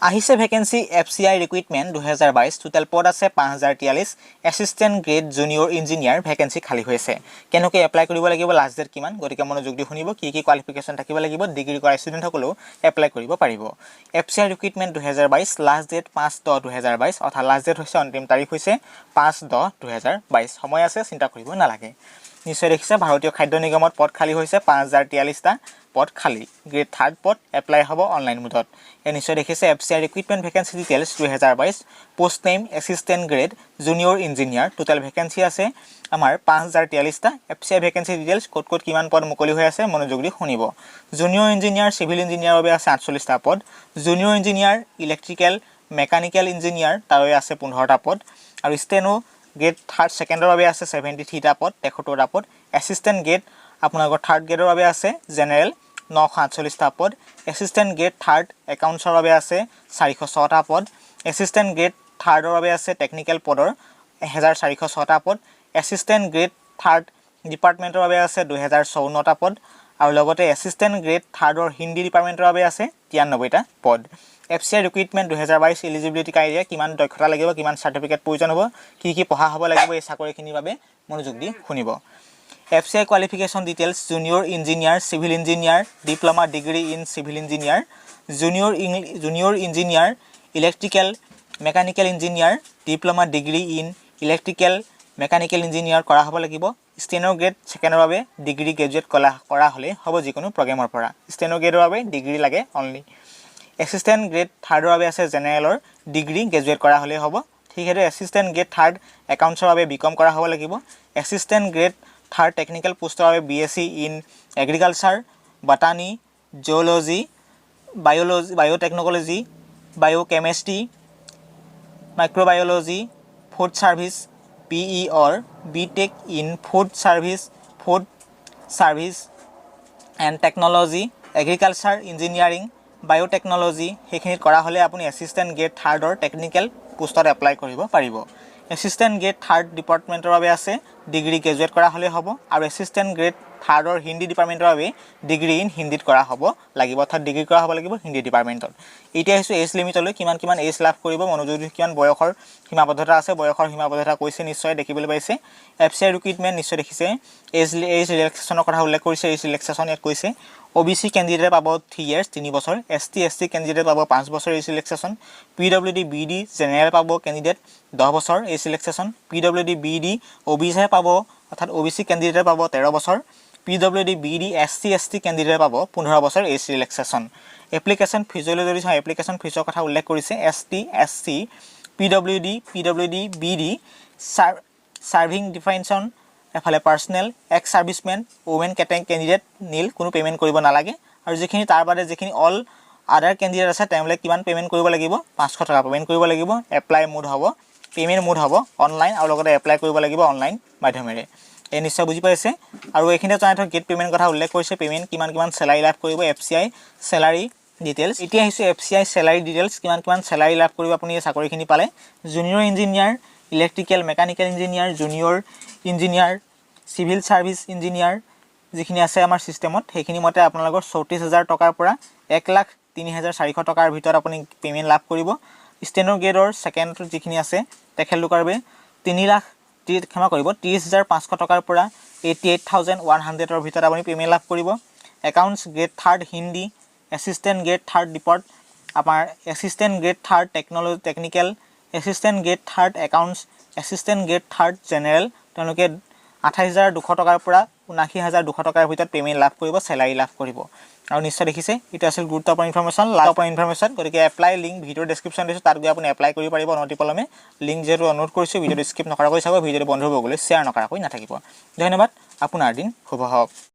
আহিছে vacancy FCI recruitment 2022 total পদ আছে 5043 assistant grade junior engineer vacancy খালী হৈছে কেনেকৈ এপ্লাই কৰিব লাগিব লাষ্ট ডেট কিমান গতিকে মনোযোগ দি শুনিব কি কোৱালিফিকেশন থাকিব লাগিব ডিগ্ৰী কৰা ষ্টুডেন্ট সকলেও এপ্লাই কৰিব পাৰিব FCI ৰিক্ৰুইটমেণ্ট 2022 লাষ্ট ডেট 5/10/2022 অৰ্থাৎ লাষ্ট ডেট হৈছে অন্তিম তাৰিখ হৈছে 5/10/2022 সময় আছে চিন্তা কৰিব নালাগে নিশ্চয় দেখিছে ভাৰতীয় খাদ্য নিগমত পদ খালী হৈছে 5043টা পদ খালী গ্ৰেড 3 পদ এপ্লাই হ'ব অনলাইন মোডত এ নিশ্চয় দেখিছে FCI recruitment vacancy details 2022 post name assistant grade junior engineer total vacancy আছে আমাৰ 5043টা FCI ভ্যাকেন্সি ডিটেইলছ ক'ত কিমান পদ মুকলি হৈ আছে মনোযোগ দি শুনিব জুনিয়ৰ ইঞ্জিনিয়াৰ সিভিল ইঞ্জিনিয়াৰৰ বাবে আছে 48টা পদ junior engineer electrical mechanical engineer তাৰ বাবে আছে 15টা পদ আৰু ষ্টেনো গ্ৰেড 3 সেকেন্ডৰ বাবে আছে 73টা পদ 73টা পদ এসিস্ট্যান্ট গ্ৰেড আপোনালোকৰ 3rd গ্ৰেডৰ বাবে আছে জেনেৰেল 948টা পদ এসিস্ট্যান্ট গ্ৰেড 3rd একাউন্টছৰ বাবে আছে 406টা পদ এসিস্ট্যান্ট গ্ৰেড 3rd ৰ বাবে আছে টেকনিক্যাল পদৰ 1406টা পদ এসিস্ট্যান্ট গ্ৰেড 3rd ডিপাৰ্টমেন্টৰ বাবে আছে 2054টা পদ আৰু লগতে এসিস্ট্যান্ট গ্ৰেড 3rd ৰ হিন্দী ডিপাৰ্টমেন্টৰ বাবে আছে 93টা পদ FCI ৰিক্ৰুইটমেণ্ট 2022 এলিজিবিলিটি ক্ৰাইটেৰিয়া কিমান দক্ষতা লাগিব কিমান সাৰ্টিফিকেট প্ৰয়োজন হ'ব কি পঢ়া হ'ব লাগিব এই চাকৰিখিনিৰ বাবে মনোযোগ দি শুনিব FCI qualification details junior engineer civil engineer diploma degree in civil engineer junior engineer electrical mechanical engineer diploma degree in electrical mechanical engineer কৰা হ'ব লাগিব steno grade second বাবে ডিগ্ৰী গ্ৰেজুৱেট কৰা হ'লে হ'ব যিকোনো প্ৰগ্ৰামৰ পৰা steno grade বাবে ডিগ্ৰী লাগে only assistant grade 3rd বাবে আছে জেনেৰেলৰ ডিগ্ৰী গ্ৰেজুৱেট কৰা হ'লে হ'ব ঠিক আছে assistant grade 3rd একাউন্টছৰ বাবে বিকম কৰা হ'ব লাগিব assistant grade 3rd technical post of BSc in agriculture, botany, geology, biology, biotechnology, biochemistry, microbiology, food service, PE or BTech in food service and technology, agriculture, engineering, biotechnology সেইখিনিত কৰা হ'লে আপুনি assistant grade 3rd or technical postত apply কৰিব পাৰিব assistant grade 3rd ডিপাৰ্টমেন্টৰ বাবে আছে ডিগ্ৰী গ্ৰেজুৱেট কৰা হ'লে হ'ব আৰু assistant grade 3rd ৰ হিন্দী ডিপাৰ্টমেন্টৰ বাবে ডিগ্ৰী ইন হিন্দীত কৰা হ'ব লাগিব অৰ্থাৎ ডিগ্ৰী কৰা হ'ব লাগিব হিন্দী ডিপাৰ্টমেন্টত এতিয়া হৈছে এজ লিমিটলৈ কিমান এজ লাভ কৰিব মনোযোগ দি কিমান বয়সৰ সীমাবদ্ধতা আছে বয়সৰ সীমাবদ্ধতা কৈছে নিশ্চয় দেখিবলৈ পাইছে FCI ৰিক্ৰুইটমেণ্ট নিশ্চয় দেখিছে এজ ৰিলেক্সেশ্যনৰ কথা উল্লেখ কৰিছে এজ ৰিলেক্সেশ্যন ইয়াত কৈছে OBC ক্যান্ডিডেট পাব 3 ইয়াৰ্স 3 বছৰ ST ক্যান্ডিডেট পাব 5 বছৰ age relaxation PWD BD general পাব ক্যান্ডিডেট 10 বছৰ age relaxation PWD BD OBC পাব অৰ্থাৎ OBC ক্যান্ডিডেট পাব 13 বছৰ PWD BD ST ক্যান্ডিডেট পাব 15 বছৰ age relaxation application physiology application ফিজৰ কথা উল্লেখ কৰিছে ST PWD BD সাৰ্ভিং ডিফেন্সন এফালে personnel ex servicemen women candidate nil কোনো পেমেন্ট কৰিব নালাগে আৰু যিখিনি তাৰ বাদে যিখিনি অল আদাৰ ক্যান্ডিডেট আছে তেওঁলোকে কিমান পেমেন্ট কৰিব লাগিব 500 টকা পেমেন্ট কৰিব লাগিব এপ্লাই মোড হ'ব পেমেন্ট মোড হ'ব অনলাইন আৰু লগতে এপ্লাই কৰিব লাগিব অনলাইন মাধ্যমেৰে এই নিশ্চয় বুজি পাইছে আৰু এইখিনিতে জনাই থক গেট পেমেন্ট কথা উল্লেখ কৰিছে পেমেন্ট কিমান স্যালাৰি লাভ কৰিব FCI স্যালাৰি ডিটেইলছ এতিয়া হৈছে FCI স্যালাৰি ডিটেইলছ কিমান স্যালাৰি লাভ কৰিব আপুনি এই চাকৰিখিনি পালে junior engineer electrical mechanical engineer junior engineer civil service engineer যিখিনি আছে আমাৰ সিস্টেমত সেইখিনি মতে আপোনালোকৰ 34000 টকাৰ পৰা 1,03,400 টকাৰ ভিতৰত আপুনি পেমেন্ট লাভ কৰিব ষ্টেনো গ্ৰেডৰ সেকেন্ড যিখিনি আছে তেখেতলোকৰ বাবে 3,30,500 টকাৰ পৰা 88,100 ৰ ভিতৰত আপুনি পেমেন্ট লাভ কৰিব accounts grade 3rd Hindi assistant grade 3rd depart আমাৰ assistant grade 3rd technical assistant grade 3rd accounts assistant grade 3rd general তেওঁলোকে 28,200 টকাৰ পৰা 79,200 টকাৰ ভিতৰত পেমেন্ট লাভ কৰিব স্যালাৰি লাভ কৰিব আৰু নিশ্চয় দেখিছে এটা আছিল গুৰুত্বপূৰ্ণ ইনফৰমেশন গতিকে এপ্লাই লিংক ভিডিও ডেসক্ৰিপচন দিছো তাত গৈ আপুনি এপ্লাই কৰিব পাৰিব অনতিপলমে লিংক যেটো অনুৰোধ কৰিছো ভিডিও স্কিপ নকৰাকৈ চাব ভিডিওটো বন্ধ হৈ গ'লে শেয়াৰ নকৰাকৈ নাথাকিব ধন্যবাদ আপোনাৰ দিন শুভ হওক